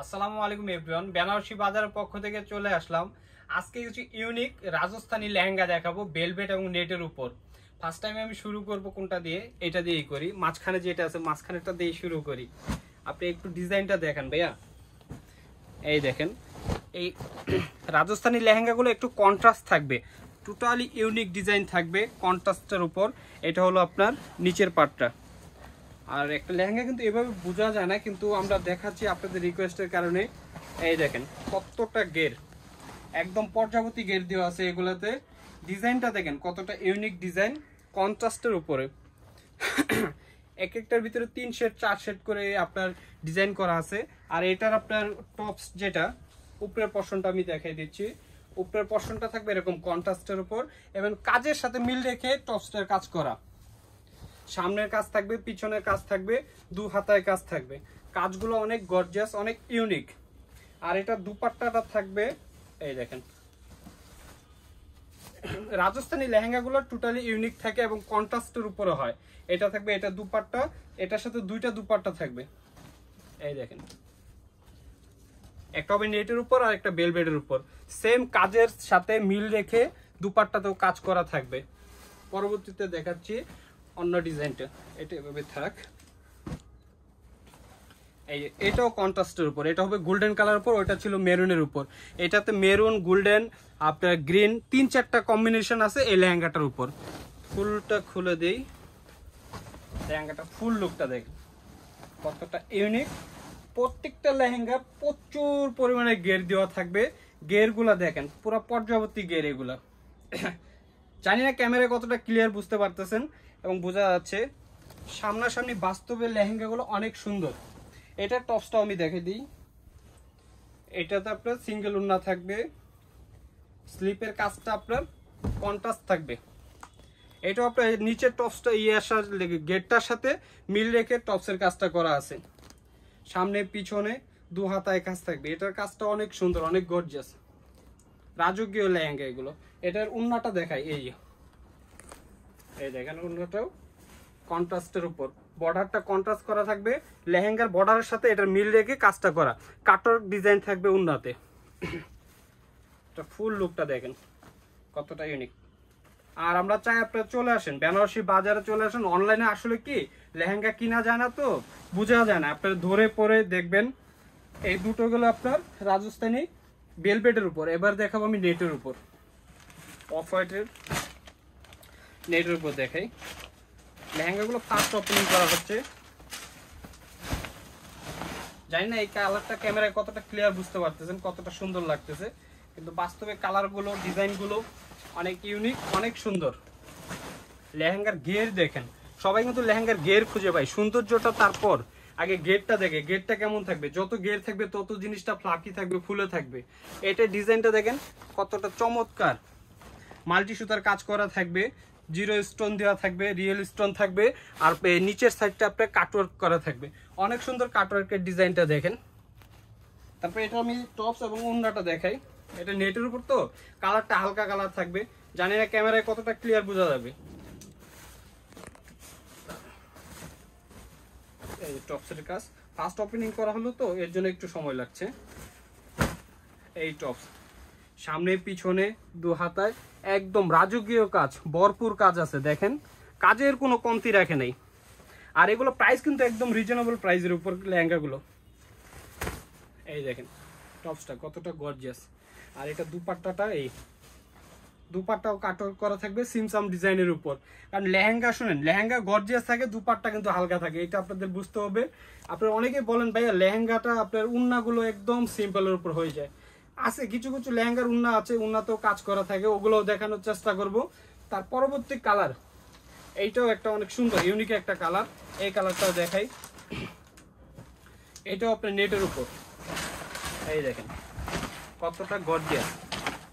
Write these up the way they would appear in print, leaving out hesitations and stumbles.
আসসালামু আলাইকুম এভরিওয়ান, বেনারসি বাজারের পক্ষ থেকে চলে আসলাম। আজকে কিছু ইউনিক রাজস্থানী লেহেঙ্গা দেখাবো বেলভেট এবং নেটের উপর। ফার্স্ট টাইম আমি শুরু করব কোনটা দিয়ে, এটা দিয়েই করি। মাঝখানে যেটা আছে মাঝখানেরটা দিয়ে শুরু করি। আপনি একটু ডিজাইনটা দেখেন ভাইয়া, এই দেখেন। এই রাজস্থানী লেহেঙ্গাগুলো একটু কন্ট্রাস্ট থাকবে, টোটালি ইউনিক ডিজাইন থাকবে কন্ট্রাস্টের উপর। এটা হলো আপনার নিচের পার্টটা। আর একটা লেহেঙ্গা কিন্তু এভাবে বোঝা যায় না, কিন্তু আমরা দেখাচ্ছি আপনাদের রিকোয়েস্টের কারণে। এই দেখেন কতটা গের, একদম পর্যাবতী গের দেওয়া আছে এগুলাতে। ডিজাইনটা দেখেন কতটা ইউনিক ডিজাইন কন্ট্রাস্টের উপরে। এক একটার ভিতরে 3 শেড 4 শেড করে আপনার ডিজাইন করা আছে। আর এটার আপনার টপস যেটা উপরের পশনটা আমি দেখাই দিচ্ছি। উপরের পশনটা থাকবে এরকম কন্ট্রাস্টের উপর এবং কাজের সাথে মিল রেখে টপসটার কাজ করা। সামনের কাজ থাকবে, পিছনের কাজ থাকবে, দু হাতায় কাজ থাকবে। কাজগুলো অনেক গর্জিয়াস, অনেক ইউনিক। আর এটা দুপাট্টাটা থাকবে, এই দেখেন। রাজস্থানী লেহেঙ্গাগুলো টোটালি ইউনিক থাকে এবং কন্ট্রাস্টের উপরে হয়। এটা থাকবে, এটা দুপাট্টা, এটার সাথে দুইটা দুপাট্টা থাকবে। এই দেখেন, একটা হবে নেটের উপর আর একটা বেলভেটের উপর। সেম কাজের সাথে মিল রেখে দুপাট্টাতেও কাজ করা থাকবে। পরবর্তীতে দেখাচ্ছি অন্য ডিজাইনটা। এটা এভাবে থাক। এই এটাও কন্ট্রাস্টের উপর, এটা হবে গোল্ডেন কালার উপর, ওইটা ছিল মেরুনের উপর। এটাতে মেরুন, গোল্ডেন, আপনার গ্রিন, 3-4টা কম্বিনেশন আছে এই লেহেঙ্গাটার উপর। ফুলটা খুলে দেই, লেহেঙ্গাটা ফুল লুকটা দেখেন কতটা ইউনিক। প্রত্যেকটা লেহেঙ্গা প্রচুর পরিমাণে গের দেওয়া থাকবে। গেরগুলা দেখেন পুরো পর্যাবর্তী গের এগুলা। জানি না ক্যামেরায় কতটা ক্লিয়ার বুঝতে পারতেছেন এবং বোঝা যাচ্ছে। সামনাসামনি বাস্তবে লেহেঙ্গাগুলো অনেক সুন্দর। এটার টপসটাও আমি দেখে দিই। এটাতে আপনার সিঙ্গেল ওড়না থাকবে, স্লিপের কাজটা আপনার কন্ট্রাস্ট থাকবে। এটাও আপনার নিচের টপসটা গেটটার সাথে মিল রেখে টপসের কাজটা করা আছে। সামনে পিছনে দু হাতায় কাজ থাকবে। এটার কাজটা অনেক সুন্দর, অনেক গর্জিয়াস, রাজকীয় লেহেঙ্গা এগুলো। এটার ওড়নাটা দেখাই, এই দেখেন ওড়নাটাও কন্ট্রাস্টের উপর। বর্ডারটা কন্ট্রাস্ট করা থাকবে, লেহেঙ্গার বর্ডারের সাথে এটার মিল রেখে কাজটা করা। কাটর ডিজাইন থাকবে ওড়নাতে। এটা ফুল লুকটা দেখেন কতটা ইউনিক। আর আমরা চাই আপনারা চলে আসেন, বেনারসি বাজারে চলে আসেন। অনলাইনে আসলে কি লেহেঙ্গা কিনা যায় না, তো বোঝা যায় না। আপনারা ধরে পরে দেখবেন। এই দুটো গুলো আপনার রাজস্থানী বেলভেটের উপর। এবার দেখাবো আমি নেটের উপর, অফ হোয়াইটের নেটের উপর দেখাই। লেহেঙ্গাগুলো ফার্স্ট ওপেনিং করা হচ্ছে। জানি না এই কালারটা ক্যামেরায় কতটা ক্লিয়ার বুঝতে পারতেছেন, কতটা সুন্দর লাগতেছে, কিন্তু বাস্তবে কালারগুলো, ডিজাইনগুলো অনেক ইউনিক, অনেক সুন্দর। লেহেঙ্গার গের দেখেন, সবাই কিন্তু লেহেঙ্গার গের খুঁজে পায়, সৌন্দর্যটা তারপর আগে গেরটা দেখে। গেরটা কেমন থাকবে, যত গের থাকবে তত জিনিসটা ফ্লাফি থাকবে, ফুলে থাকবে। এটা ডিজাইনটা দেখেন কতটা চমৎকার। মাল্টি সুতার কাজ করা থাকবে, জিরো স্টোন দেওয়া থাকবে, রিয়েল স্টোন থাকবে। আর নিচের সাইডটা আপনার কাটওয়ার্ক করা থাকবে, অনেক সুন্দর কাটওয়ার্কের ডিজাইনটা দেখেন। তারপরে এটা আমি টপস এবং ওড়নাটা দেখাই। এটা নেটের উপর তো কালারটা হালকা কালার থাকবে, জানি না ক্যামেরায় কতটা ক্লিয়ার বোঝা যাবে। এই টপসের কাজ ফার্স্ট ওপেনিং করা হলো তো এর জন্য একটু সময় লাগছে। এই টপস সামনে পিছনে দু হাতায় একদম রাজকীয় কাজ, ভরপুর কাজ আছে দেখেন, কাজের কোনো কমতি রাখে নাই। আর এগুলো প্রাইস কিন্তু একদম রিজনেবল প্রাইসের উপর লেহেঙ্গাগুলো। এই দেখেন টপসটা কতটা গর্জিয়াস। আর এটা দুপাট্টাটা, এই দুপাট্টাও কাটওয়ার্ক করা থাকবে সিমসাম ডিজাইনের উপর। কারণ লেহেঙ্গা শুনেন, লেহেঙ্গা গর্জিয়াস থাকে, দুপাট্টা কিন্তু হালকা থাকে, এটা আপনাদের বুঝতে হবে। আপনারা অনেকেই বলেন ভাইয়া লেহেঙ্গাটা আপনার উন্নাগুলো একদম সিম্পলের উপর হয়ে যায়। আছে কিছু কিছু লেহেঙ্গার উন্না আছে, উন্নাতেও কাজ করা থাকে, ওগুলোও দেখানোর চেষ্টা করব। তার পরবর্তী কালার এইটাও একটা অনেক সুন্দর ইউনিক একটা কালার, এই কালারটাও দেখাই। এটাও আপনার নেটের উপর, এই দেখেন কতটা গর্জিয়াস।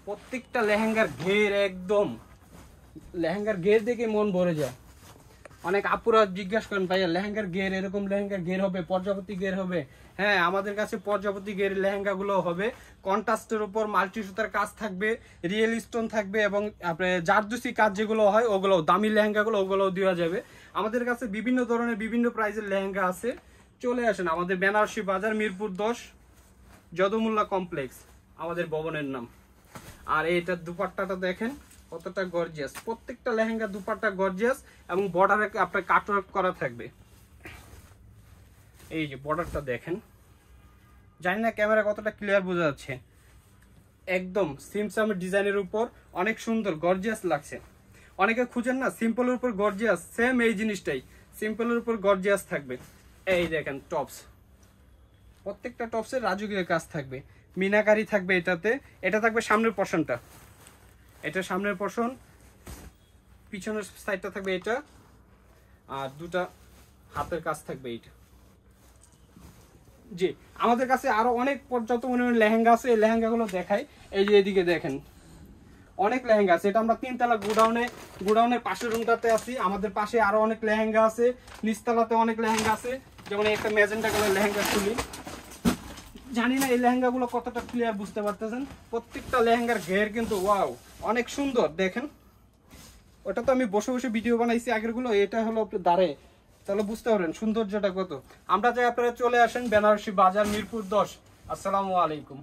প্রত্যেকটা লেহেঙ্গার ঘের একদম, লেহেঙ্গার ঘের দেখে মন ভরে যায়। অনেক আপুরা জিজ্ঞাসা করেন ভাইয়া লেহেঙ্গার ঘের, এরকম লেহেঙ্গার ঘের হবে, পর্যাপতি ঘের হবে? হ্যাঁ, আমাদের কাছে পর্যাপতি ঘের লেহেঙ্গাগুলো হবে। কন্ট্রাস্টের উপর মাল্টি সুতার কাজ থাকবে, রিয়েল স্টোন থাকবে এবং আপনার জারদুসি কাজ যেগুলো হয় ওগুলো, দামি লেহেঙ্গাগুলো ওগুলোও দেওয়া যাবে। আমাদের কাছে বিভিন্ন ধরনের বিভিন্ন প্রাইজের লেহেঙ্গা আছে। চলে আসেন আমাদের বেনারসি বাজার, মিরপুর 10। যদুমুল্লাহ কমপ্লেক্স আমাদের ভবনের নাম। আর এইটার দুপাট্টাটা দেখেন কতটা গর্জিয়াস, প্রত্যেকটা লেহেঙ্গা দুপাট্টা গর্জিয়াস এবং বর্ডারে আপনার কাটওয়ার্ক করা থাকবে। এই যে বর্ডারটা দেখেন, জানি না ক্যামেরা কতটা ক্লিয়ার বোঝা যাচ্ছে, একদম সিমসামের ডিজাইনের উপর অনেক সুন্দর গর্জিয়াস লাগছে। অনেকে খুঁজেন না সিম্পলের উপর গর্জিয়াস, সেম এই জিনিসটাই সিম্পলের উপর গর্জিয়াস থাকবে। এই দেখেন টপস, প্রত্যেকটা টপসের রাজকীয় কাজ থাকবে, মিনাকারি থাকবে এটাতে। এটা থাকবে সামনের পোর্শনটা, এটা সামনের পোর্শন, পিছনের সাইডটা থাকবে এটা, আর দুটা হাতের কাজ থাকবে এইটা। জি, আমাদের কাছে আরো অনেক পর্যাপ্ত পরিমাণে লেহেঙ্গা আছে, এই লেহেঙ্গাগুলো দেখাই। এই যে এদিকে দেখেন অনেক লেহেঙ্গা আছে, এটা আমরা 3 তলা গোডাউনের পাশের রুমটাতে আছি। আমাদের পাশে আরো অনেক লেহেঙ্গা আছে, নিচতলাতে অনেক লেহেঙ্গা আছে। যেমন একটা ম্যাজেন্টা কালার লেহেঙ্গা খুলি, জানি না এই লেহেঙ্গাগুলো কতটা ক্লিয়ার বুঝতে পারতেছেন। প্রত্যেকটা লেহেঙ্গার ঘের কিন্তু ওয়াও অনেক সুন্দর দেখেন। ওটা তো আমি বসে বসে ভিডিও বানাইছি আগেরগুলো, এটা হলো দাঁড়ে, তাহলে বুঝতে পারেন সৌন্দর্যটা কত। আমরা চাই আপনারা চলে আসেন বেনারসি বাজার, মিরপুর 10। আসসালামু আলাইকুম।